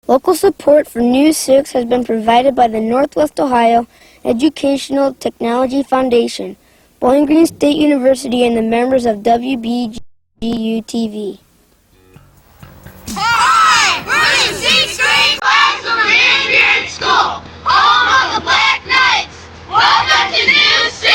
Local support for News 6 has been provided by the Northwest Ohio Educational Technology Foundation, Bowling Green State University, and the members of WBGU-TV. Hi! We're the 6th grade class of Buren Elementary School, home of the Black Knights. Welcome to News 6!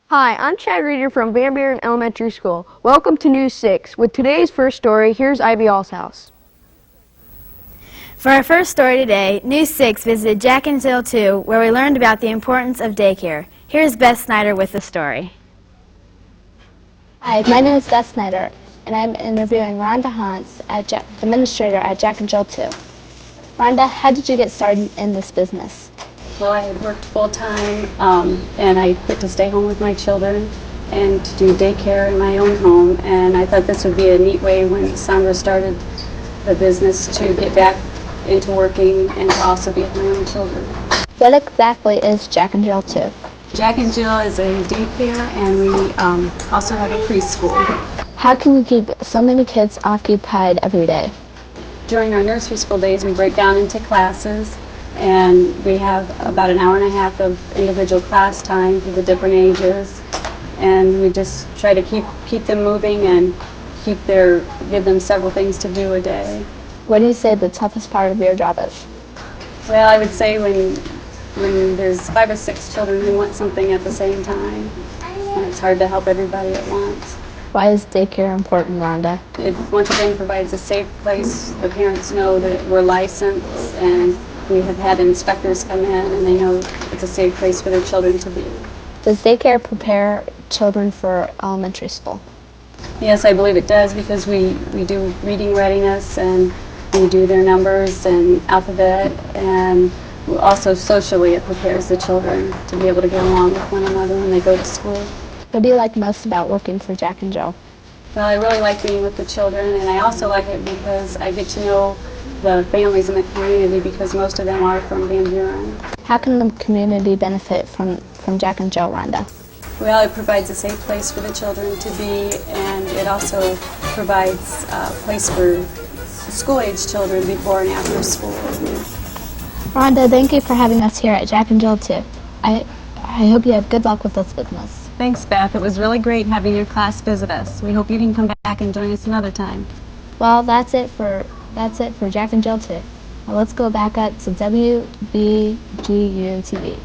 Hi, I'm Chad Reeder from Buren Elementary School. Welcome to News 6. With today's first story, here's Ivy All's house. For our first story today, News 6 visited Jack and Jill 2, where we learned about the importance of daycare. Here's Beth Snyder with the story. Hi, my name is Beth Snyder, and I'm interviewing Rhonda Hans, administrator at Jack and Jill 2. Rhonda, how did you get started in this business? Well, I had worked full-time, and I quit to stay home with my children and to do daycare in my own home, and I thought this would be a neat way when Sandra started the business to get back into working and to also be with my own children. What exactly is Jack and Jill 2? Jack and Jill is a daycare, and we also have a preschool. How can you keep so many kids occupied every day? During our nursery school days, we break down into classes, and we have about an hour and a half of individual class time for the different ages, and we just try to keep them moving and give them several things to do a day. What do you say the toughest part of your job is? Well, I would say when there's 5 or 6 children who want something at the same time, and it's hard to help everybody at once. Why is daycare important, Rhonda? It once again provides a safe place. The parents know that we're licensed, and we have had inspectors come in, and they know it's a safe place for their children to be. Does daycare prepare children for elementary school? Yes, I believe it does, because we do reading readiness, and we do their numbers and alphabet, and also socially it prepares the children to be able to get along with one another when they go to school. What do you like most about working for Jack and Jill? Well, I really like being with the children, and I also like it because I get to know the families in the community, because most of them are from Van Buren. How can the community benefit from Jack and Jill, Rhonda? Well, it provides a safe place for the children to be, and it also provides a place for school-age children before and after school. Rhonda, thank you for having us here at Jack and Jill 2. I hope you have good luck with this business. Thanks, Beth. It was really great having your class visit us. We hope you can come back and join us another time. Well, that's it for Jack and Jill 2. Now let's go back up to WBGU-TV.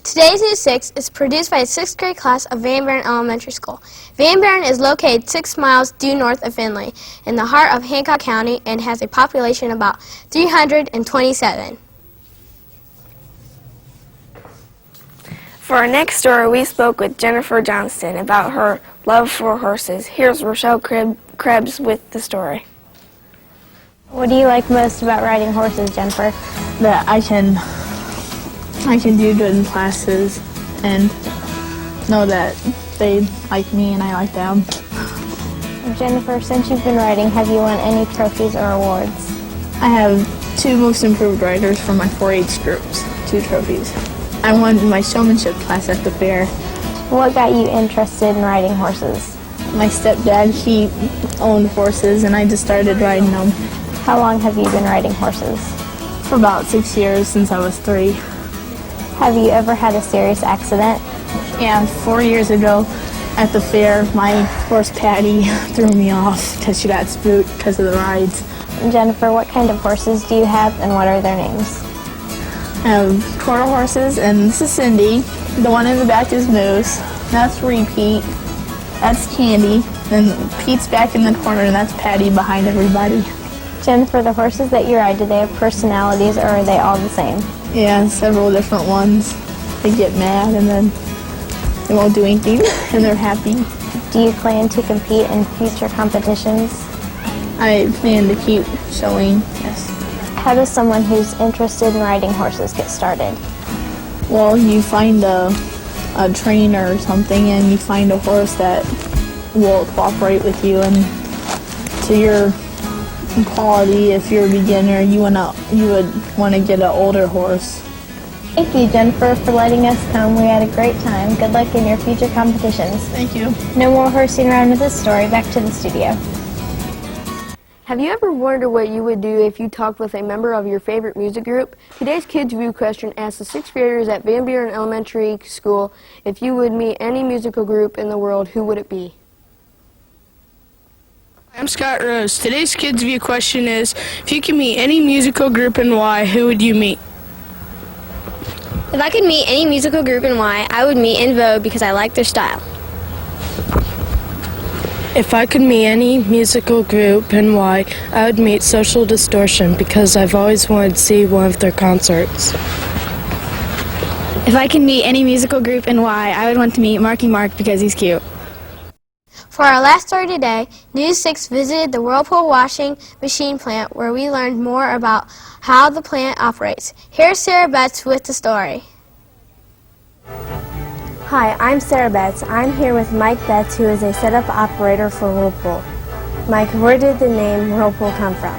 Today's News 6 is produced by a 6th grade class of Van Buren Elementary School. Van Buren is located 6 miles due north of Findlay in the heart of Hancock County and has a population of about 327. For our next story, we spoke with Jennifer Johnston about her love for horses. Here's Rochelle Krebs with the story. What do you like most about riding horses, Jennifer? That I can do good in classes and know that they like me and I like them. Jennifer, since you've been riding, have you won any trophies or awards? I have 2 most improved riders from my 4-H groups, 2 trophies. I won my showmanship class at the fair. What got you interested in riding horses? My stepdad, he owned horses and I just started riding them. How long have you been riding horses? For about 6 years, since I was 3. Have you ever had a serious accident? Yeah, 4 years ago at the fair, my horse Patty threw me off because she got spooked because of the rides. Jennifer, what kind of horses do you have and what are their names? I have quarter horses, and this is Cindy. The one in the back is Moose. That's Repeat. That's Candy. Then Pete's back in the corner, and that's Patty behind everybody. Jennifer, the horses that you ride, do they have personalities or are they all the same? Yeah, several different ones. They get mad and then they won't do anything and they're happy. Do you plan to compete in future competitions? I plan to keep showing, yes. How does someone who's interested in riding horses get started? Well, you find a trainer or something, and you find a horse that will cooperate with you and to your quality. If you're a beginner, you would want to get an older horse. Thank you, Jennifer, for letting us come. We had a great time. Good luck in your future competitions. Thank you. No more horsing around with this story. Back to the studio. Have you ever wondered what you would do if you talked with a member of your favorite music group? Today's Kids View question asks the 6th graders at Van Buren Elementary School, if you would meet any musical group in the world, who would it be? I'm Scott Rose. Today's Kids View question is, if you could meet any musical group and why, who would you meet? If I could meet any musical group and why, I would meet In Vogue because I like their style. If I could meet any musical group and why, I would meet Social Distortion because I've always wanted to see one of their concerts. If I could meet any musical group and why, I would want to meet Marky Mark because he's cute. For our last story today, News 6 visited the Whirlpool washing machine plant where we learned more about how the plant operates. Here's Sarah Betts with the story. Hi, I'm Sarah Betts. I'm here with Mike Betts, who is a setup operator for Whirlpool. Mike, where did the name Whirlpool come from?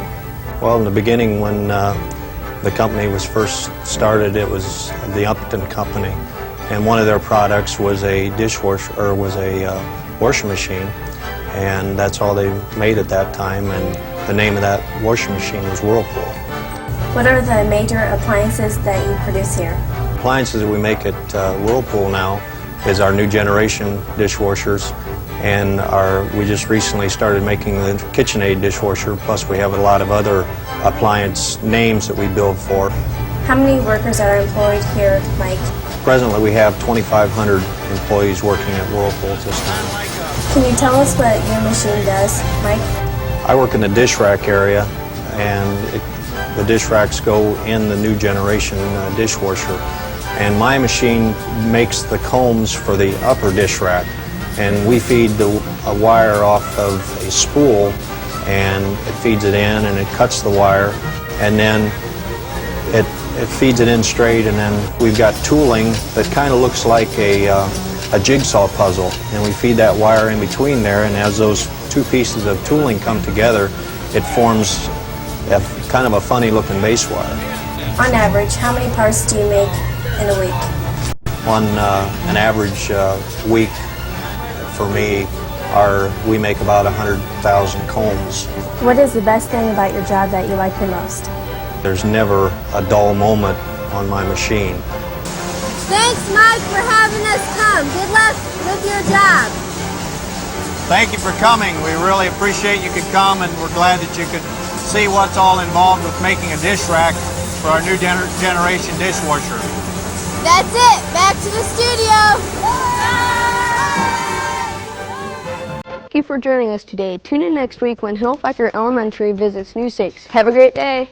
Well, in the beginning, when the company was first started, it was the Upton Company, and one of their products was a dishwasher, or was a washing machine, and that's all they made at that time, and the name of that washing machine was Whirlpool. What are the major appliances that you produce here? Appliances that we make at Whirlpool now is our new generation dishwashers, and we just recently started making the KitchenAid dishwasher, plus we have a lot of other appliance names that we build for. How many workers are employed here, Mike? Presently we have 2,500 employees working at Whirlpool at this time. Can you tell us what your machine does, Mike? I work in the dish rack area, and the dish racks go in the new generation dishwasher. And my machine makes the combs for the upper dish rack, and we feed a wire off of a spool, and it feeds it in, and it cuts the wire, and then it feeds it in straight, and then we've got tooling that kind of looks like a jigsaw puzzle, and we feed that wire in between there, and as those two pieces of tooling come together, it forms kind of a funny looking base wire. On average, how many parts do you make in a week? On an average week for me, we make about 100,000 combs. What is the best thing about your job that you like the most? There's never a dull moment on my machine. Thanks, Mike, for having us come. Good luck with your job. Thank you for coming. We really appreciate you could come, and we're glad that you could see what's all involved with making a dish rack for our new generation dishwasher. That's it. Back to the studio. Thank you for joining us today. Tune in next week when Hillfiker Elementary visits News 6. Have a great day.